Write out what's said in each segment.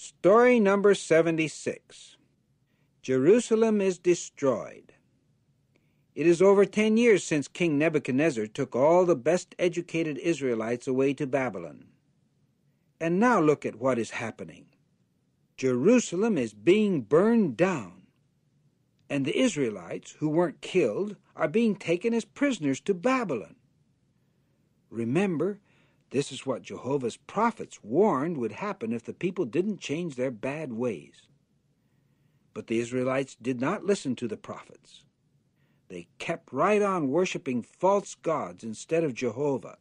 Story number 76. Jerusalem is destroyed. It is over 10 years since King Nebuchadnezzar took all the best educated Israelites away to Babylon. And now look at what is happening. Jerusalem is being burned down. And the Israelites, who weren't killed, are being taken as prisoners to Babylon. Remember, this is what Jehovah's prophets warned would happen if the people didn't change their bad ways. But the Israelites did not listen to the prophets. They kept right on worshiping false gods instead of Jehovah.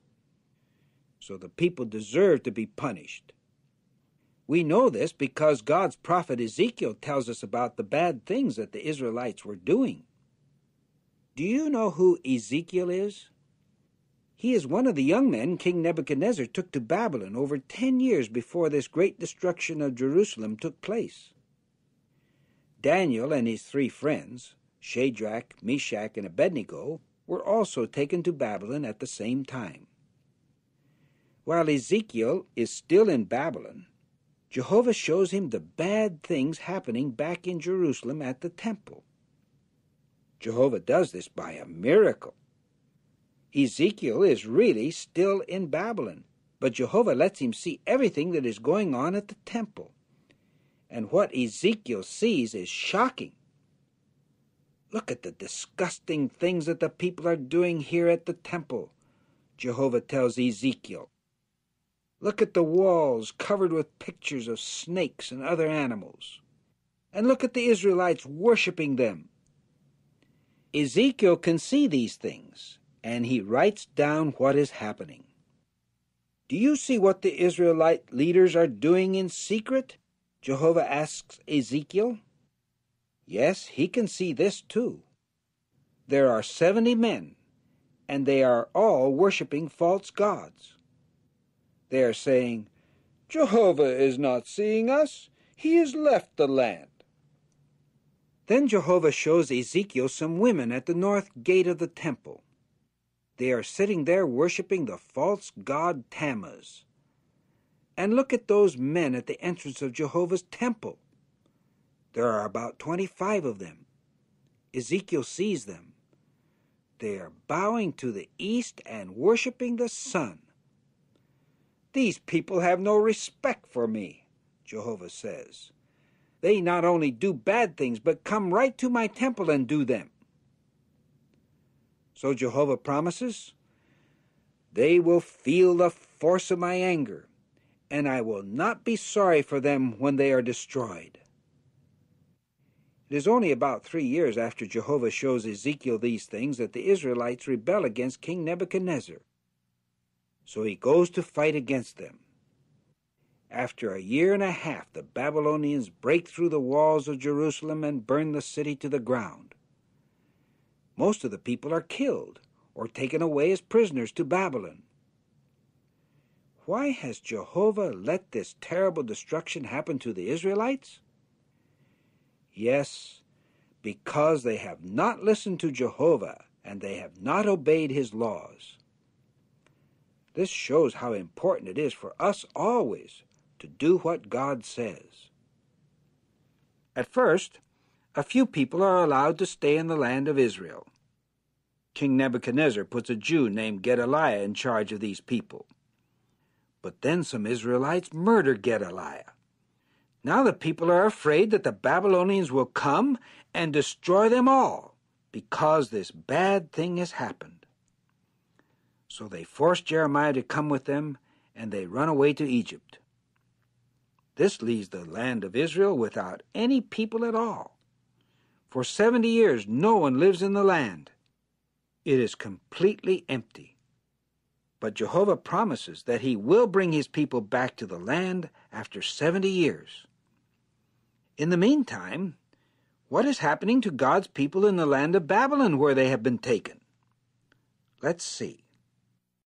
So the people deserved to be punished. We know this because God's prophet Ezekiel tells us about the bad things that the Israelites were doing. Do you know who Ezekiel is? He is one of the young men King Nebuchadnezzar took to Babylon over 10 years before this great destruction of Jerusalem took place. Daniel and his 3 friends, Shadrach, Meshach, and Abednego, were also taken to Babylon at the same time. While Ezekiel is still in Babylon, Jehovah shows him the bad things happening back in Jerusalem at the temple. Jehovah does this by a miracle. Ezekiel is really still in Babylon, but Jehovah lets him see everything that is going on at the temple. And what Ezekiel sees is shocking. Look at the disgusting things that the people are doing here at the temple, Jehovah tells Ezekiel. Look at the walls covered with pictures of snakes and other animals. And look at the Israelites worshiping them. Ezekiel can see these things, and he writes down what is happening. Do you see what the Israelite leaders are doing in secret? Jehovah asks Ezekiel. Yes, he can see this too. There are 70 men, and they are all worshiping false gods. They are saying, Jehovah is not seeing us. He has left the land. Then Jehovah shows Ezekiel some women at the north gate of the temple. They are sitting there worshiping the false god Tammuz. And look at those men at the entrance of Jehovah's temple. There are about 25 of them. Ezekiel sees them. They are bowing to the east and worshiping the sun. These people have no respect for me, Jehovah says. They not only do bad things, but come right to my temple and do them. So Jehovah promises, they will feel the force of my anger, and I will not be sorry for them when they are destroyed. It is only about 3 years after Jehovah shows Ezekiel these things that the Israelites rebel against King Nebuchadnezzar. So he goes to fight against them. After 1.5 years, the Babylonians break through the walls of Jerusalem and burn the city to the ground. Most of the people are killed or taken away as prisoners to Babylon. Why has Jehovah let this terrible destruction happen to the Israelites? Yes, because they have not listened to Jehovah and they have not obeyed his laws. This shows how important it is for us always to do what God says. At first, a few people are allowed to stay in the land of Israel. King Nebuchadnezzar puts a Jew named Gedaliah in charge of these people. But then some Israelites murder Gedaliah. Now the people are afraid that the Babylonians will come and destroy them all because this bad thing has happened. So they force Jeremiah to come with them, and they run away to Egypt. This leaves the land of Israel without any people at all. For 70 years, no one lives in the land. It is completely empty. But Jehovah promises that he will bring his people back to the land after 70 years. In the meantime, what is happening to God's people in the land of Babylon where they have been taken? Let's see.